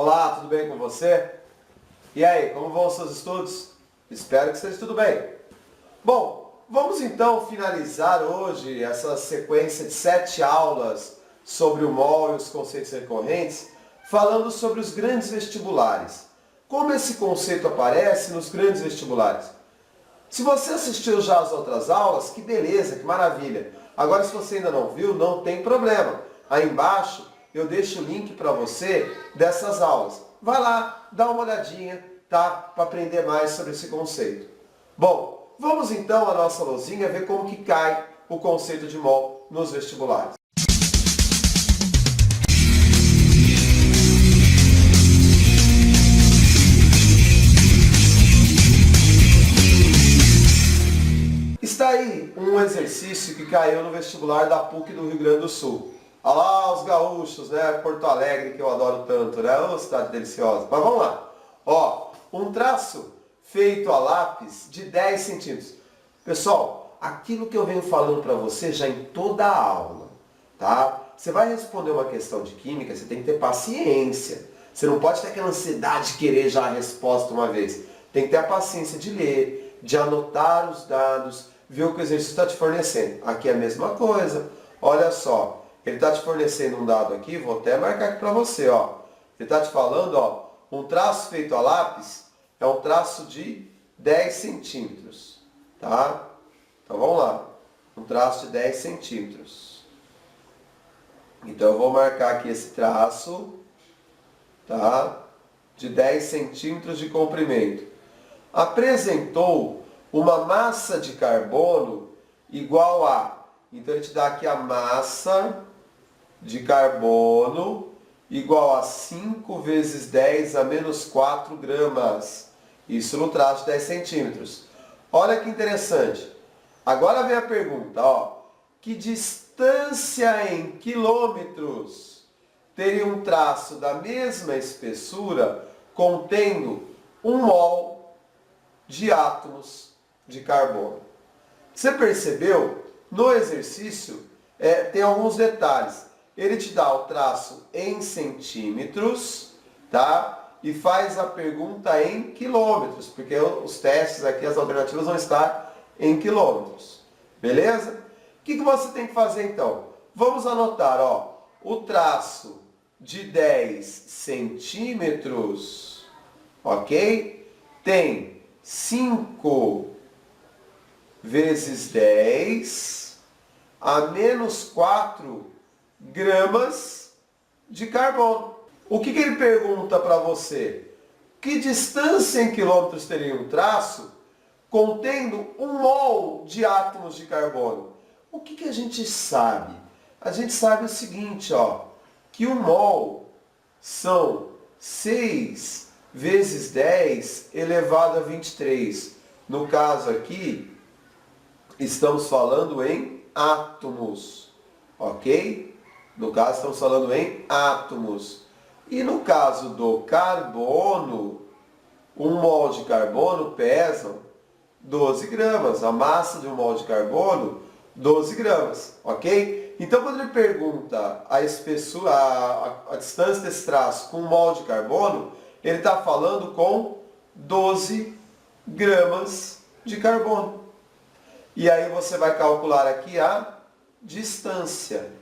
Olá, tudo bem com você? E aí, como vão os seus estudos? Espero que esteja tudo bem. Bom, vamos então finalizar hoje essa sequência de 7 aulas sobre o MOL e os conceitos recorrentes, falando sobre os grandes vestibulares. Como esse conceito aparece nos grandes vestibulares? Se você assistiu já às outras aulas, que beleza, que maravilha. Agora, se você ainda não viu, não tem problema. Aí embaixo eu deixo o link para você dessas aulas. Vai lá, dá uma olhadinha, tá? Para aprender mais sobre esse conceito. Bom, vamos então à nossa lousinha ver como que cai o conceito de MOL nos vestibulares. Está aí um exercício que caiu no vestibular da PUC do Rio Grande do Sul. Olha lá os gaúchos, né? Porto Alegre, que eu adoro tanto, né? Ô, cidade deliciosa. Mas vamos lá. Ó, um traço feito a lápis de 10 centímetros. Pessoal, aquilo que eu venho falando para você já em toda a aula, tá? Você vai responder uma questão de química, você tem que ter paciência. Você não pode ter aquela ansiedade de querer já a resposta uma vez. Tem que ter a paciência de ler, de anotar os dados, ver o que o exercício está te fornecendo. Aqui é a mesma coisa. Olha só, ele está te fornecendo um dado aqui, vou até marcar aqui para você. Ó. Ele está te falando, ó, um traço feito a lápis é um traço de 10 centímetros. Tá? Então vamos lá. Um traço de 10 centímetros. Então eu vou marcar aqui esse traço, tá? De 10 centímetros de comprimento. Apresentou uma massa de carbono igual a... Então ele te dá aqui a massa de carbono igual a 5 vezes 10 a menos 4 gramas. Isso no traço de 10 centímetros. Olha que interessante. Agora vem a pergunta, ó. Que distância em quilômetros teria um traço da mesma espessura contendo 1 mol de átomos de carbono? Você percebeu? No exercício tem alguns detalhes. Ele te dá o traço em centímetros, tá? E faz a pergunta em quilômetros, porque os testes aqui, as alternativas vão estar em quilômetros. Beleza? O que você tem que fazer então? Vamos anotar, ó, o traço de 10 centímetros, ok? Tem 5 vezes 10 a menos 4 gramas de carbono. O que ele pergunta para você? Que distância em quilômetros teria um traço contendo 1 mol de átomos de carbono? O que a gente sabe? A gente sabe o seguinte, ó, que 1 mol são 6 vezes 10 elevado a 23. No caso aqui, estamos falando em átomos, ok? No caso, estamos falando em átomos. E no caso do carbono, 1 mol de carbono pesa 12 gramas. A massa de 1 mol de carbono, 12 gramas, ok? Então, quando ele pergunta a espessura, a distância desse traço com 1 mol de carbono, ele está falando com 12 gramas de carbono. E aí você vai calcular aqui a distância.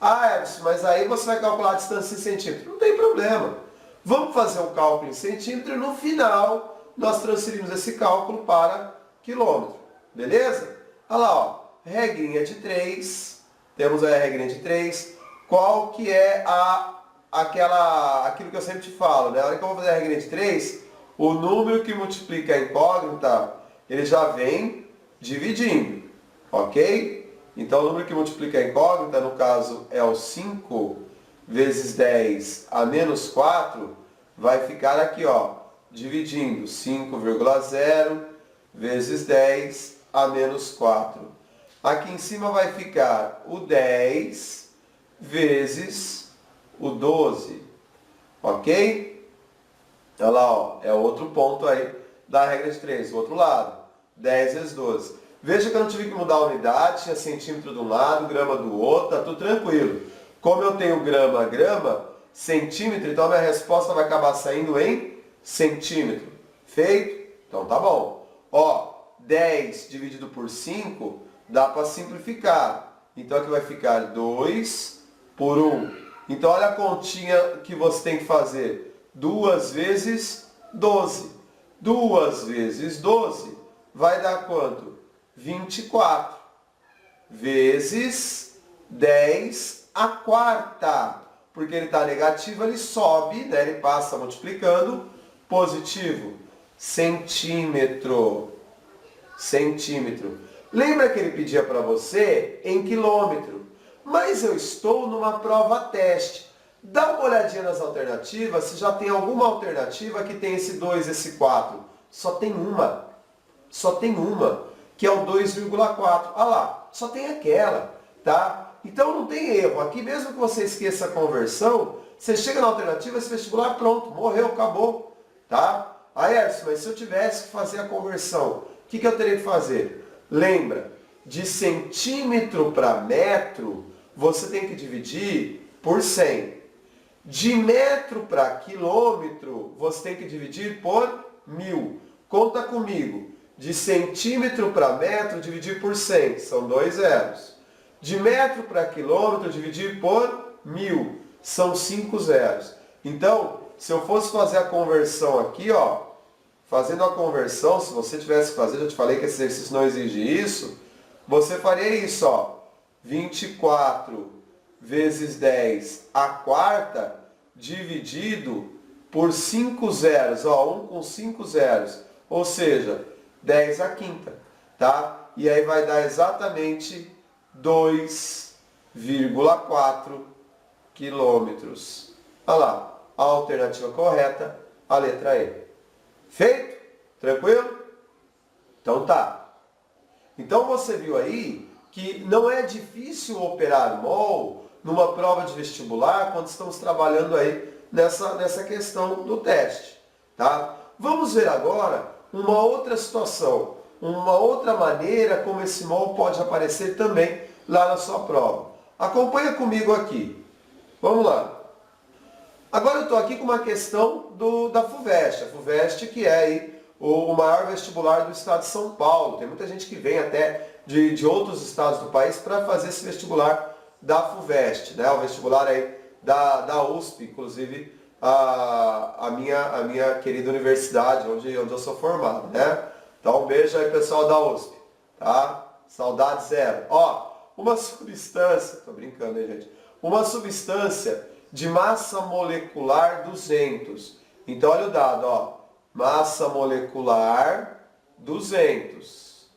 Ah, Edson, mas aí você vai calcular a distância em centímetro. Não tem problema. Vamos fazer um cálculo em centímetro e no final nós transferimos esse cálculo para quilômetro. Beleza? Olha lá, ó. Regrinha de 3. Temos aí a regrinha de 3. Qual que é aquilo que eu sempre te falo, né? Na hora que eu vou fazer a regrinha de 3, o número que multiplica a incógnita, ele já vem dividindo, ok? Então o número que multiplica a incógnita, no caso é o 5 vezes 10 a menos 4, vai ficar aqui, ó, dividindo 5,0 vezes 10 a menos 4. Aqui em cima vai ficar o 10 vezes o 12, ok? Olha lá, ó, é outro ponto aí da regra de 3, o outro lado. 10 vezes 12. Veja que eu não tive que mudar a unidade, tinha centímetro de um lado, grama do outro, tá tudo tranquilo. Como eu tenho grama a grama, centímetro, então a minha resposta vai acabar saindo em centímetro. Feito? Então tá bom. Ó, 10 dividido por 5 dá para simplificar. Então aqui vai ficar 2 por 1. Então olha a continha que você tem que fazer. 2 vezes 12. 2 vezes 12 vai dar quanto? 24. Vezes 10 a quarta. Porque ele está negativo, ele sobe, né? Ele passa multiplicando. Positivo. Centímetro. Centímetro. Lembra que ele pedia para você em quilômetro? Mas eu estou numa prova teste. Dá uma olhadinha nas alternativas, se já tem alguma alternativa que tem esse 2, esse 4. Só tem uma. Só tem uma, que é o 2,4. Ah lá, só tem aquela, tá? Então não tem erro. Aqui mesmo que você esqueça a conversão, você chega na alternativa, esse vestibular, pronto, morreu, acabou, tá? Ah, Erson, mas se eu tivesse que fazer a conversão, o que eu teria que fazer? Lembra, de centímetro para metro, você tem que dividir por 100. De metro para quilômetro, você tem que dividir por 1000. Conta comigo. De centímetro para metro, dividir por 100. São 2 zeros. De metro para quilômetro, dividir por 1000. São 5 zeros. Então, se eu fosse fazer a conversão aqui, ó, fazendo a conversão, se você tivesse que fazer, eu te falei que esse exercício não exige isso, você faria isso, ó. 24 vezes 10 a quarta, dividido por 5 zeros, ó, 1 com 5 zeros, ou seja, 10 a quinta, tá? E aí vai dar exatamente 2,4 quilômetros. Olha lá, a alternativa correta, a letra E. Feito? Tranquilo? Então tá. Então você viu aí que não é difícil operar mol numa prova de vestibular quando estamos trabalhando aí nessa questão do teste, tá? Vamos ver agora uma outra situação, uma outra maneira como esse mol pode aparecer também lá na sua prova. Acompanha comigo aqui. Vamos lá. Agora eu estou aqui com uma questão da FUVEST. A FUVEST que é aí o maior vestibular do estado de São Paulo. Tem muita gente que vem até de outros estados do país para fazer esse vestibular da FUVEST, né? O vestibular aí da USP, inclusive a minha querida universidade, onde eu sou formado, né? Então um beijo aí pessoal da USP, tá? Saudade zero. Ó, uma substância, tô brincando aí gente, uma substância de massa molecular 200. Então olha o dado, ó, massa molecular 200.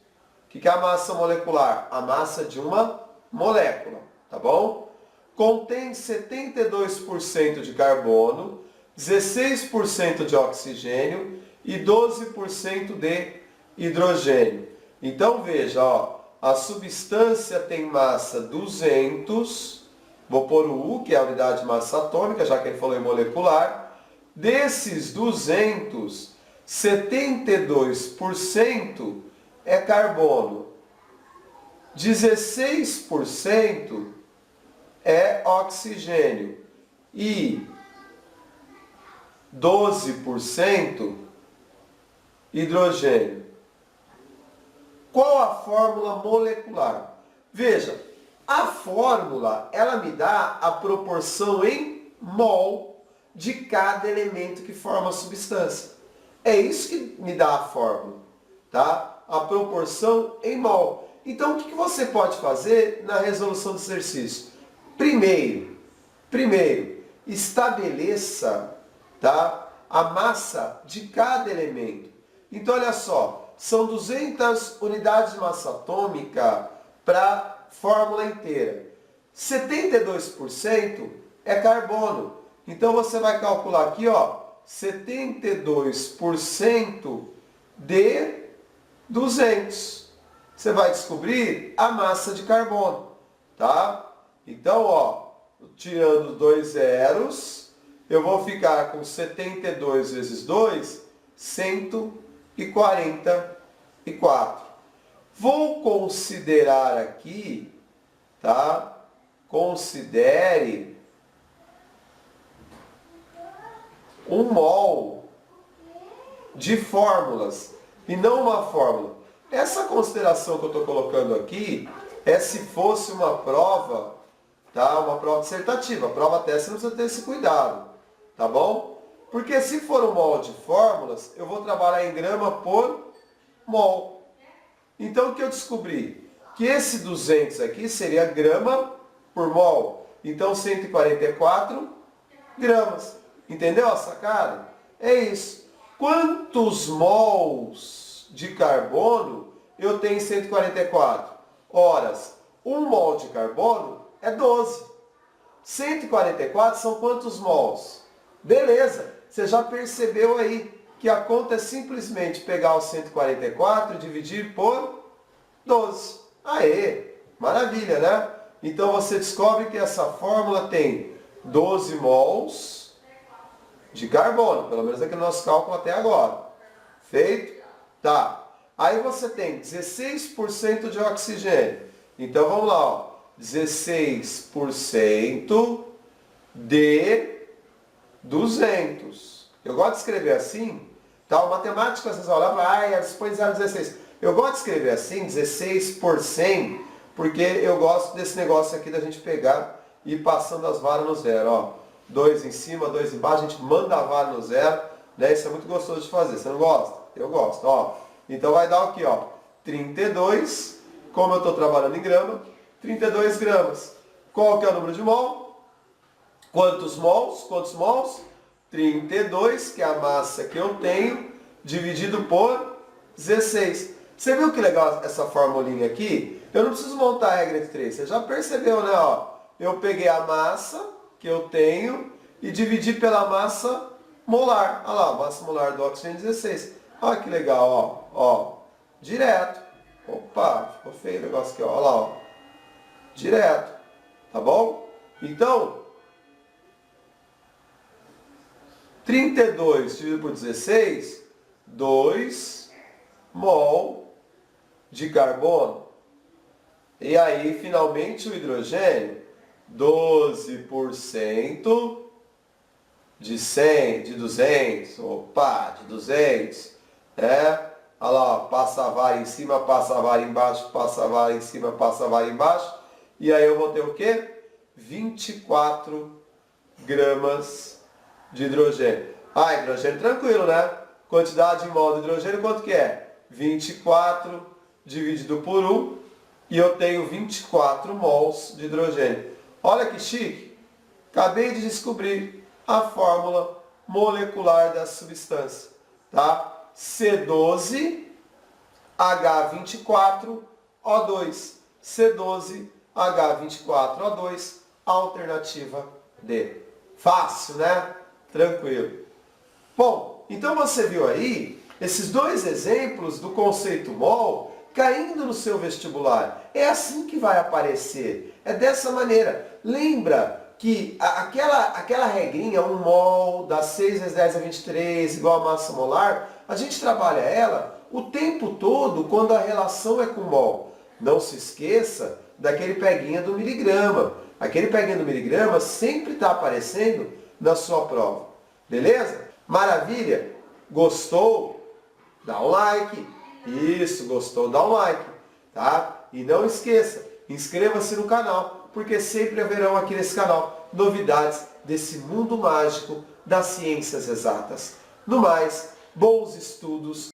O que é a massa molecular? A massa de uma molécula, tá bom? Contém 72% de carbono, 16% de oxigênio e 12% de hidrogênio. Então veja, ó, a substância tem massa 200, vou pôr o U, que é a unidade de massa atômica, já que ele falou em molecular. Desses 200, 72% é carbono, 16% é oxigênio e 12% hidrogênio. Qual a fórmula molecular? Veja, a fórmula ela me dá a proporção em mol de cada elemento que forma a substância. É isso que me dá a fórmula, tá? A proporção em mol. Então, o que você pode fazer na resolução do exercício? Primeiro, estabeleça, tá, a massa de cada elemento. Então, olha só, são 200 unidades de massa atômica para a fórmula inteira. 72% é carbono. Então, você vai calcular aqui, ó, 72% de 200. Você vai descobrir a massa de carbono, tá? Então, ó, tirando 2 zeros, eu vou ficar com 72 vezes 2, 144. Vou considerar aqui, tá? Considere um mol de fórmulas e não uma fórmula. Essa consideração que eu estou colocando aqui é se fosse uma prova, tá? Uma prova dissertativa. A prova até você não precisa ter esse cuidado, tá bom? Porque se for um mol de fórmulas, eu vou trabalhar em grama por mol. Então o que eu descobri? Que esse 200 aqui seria grama por mol. Então 144 gramas. Entendeu a sacada? É isso. Quantos mols de carbono eu tenho em 144? Horas, 1 mol de carbono é 12. 144 são quantos mols? Beleza, você já percebeu aí que a conta é simplesmente pegar o 144 e dividir por 12. Aê, maravilha, né? Então você descobre que essa fórmula tem 12 mols de carbono, pelo menos aqui no nosso cálculo até agora. Feito? Tá. Aí você tem 16% de oxigênio. Então vamos lá, ó. 16% de 200. Eu gosto de escrever assim, tá? O matemático às vezes olha e fala, põe 0,16. Eu gosto de escrever assim, 16 por 100, porque eu gosto desse negócio aqui da gente pegar e ir passando as varas no zero, ó. 2 em cima, 2 embaixo, a gente manda a vara no zero, né? Isso é muito gostoso de fazer. Você não gosta? Eu gosto, ó. Então vai dar aqui, ó, 32, como eu estou trabalhando em grama, 32 gramas. Qual que é o número de mol? Quantos mols? Quantos mols? 32, que é a massa que eu tenho, dividido por 16. Você viu que legal essa formulinha aqui? Eu não preciso montar a regra de 3. Você já percebeu, né? Ó, eu peguei a massa que eu tenho e dividi pela massa molar. Olha lá, massa molar do oxigênio 16. Olha que legal, ó. Ó, direto. Opa, ficou feio o negócio aqui, ó. Olha lá, ó. Direto. Tá bom? Então, 32 dividido por 16, 2 mol de carbono. E aí, finalmente, o hidrogênio, 12% de 100, de 200, opa, de 200, né? Olha lá, ó, passa a vara em cima, passa a vara embaixo, passa a vara em cima, passa a vara embaixo. E aí eu vou ter o quê? 24 gramas de hidrogênio. Ah, hidrogênio tranquilo, né? Quantidade de mol de hidrogênio, quanto que é? 24 dividido por 1, e eu tenho 24 mols de hidrogênio. Olha que chique! Acabei de descobrir a fórmula molecular da substância, tá? C12H24O2. C12H24O2, alternativa D. Fácil, né? Tranquilo. Bom, então você viu aí esses dois exemplos do conceito mol caindo no seu vestibular. É assim que vai aparecer. É dessa maneira. Lembra que aquela regrinha, 1 mol, dá 6 vezes 10 a 23, igual a massa molar, a gente trabalha ela o tempo todo quando a relação é com mol. Não se esqueça daquele peguinha do miligrama. Aquele peguinha do miligrama sempre está aparecendo na sua prova. Beleza? Maravilha? Gostou? Dá um like. Isso, gostou? Dá um like. Tá? E não esqueça, inscreva-se no canal, porque sempre haverão aqui nesse canal novidades desse mundo mágico das ciências exatas. No mais, bons estudos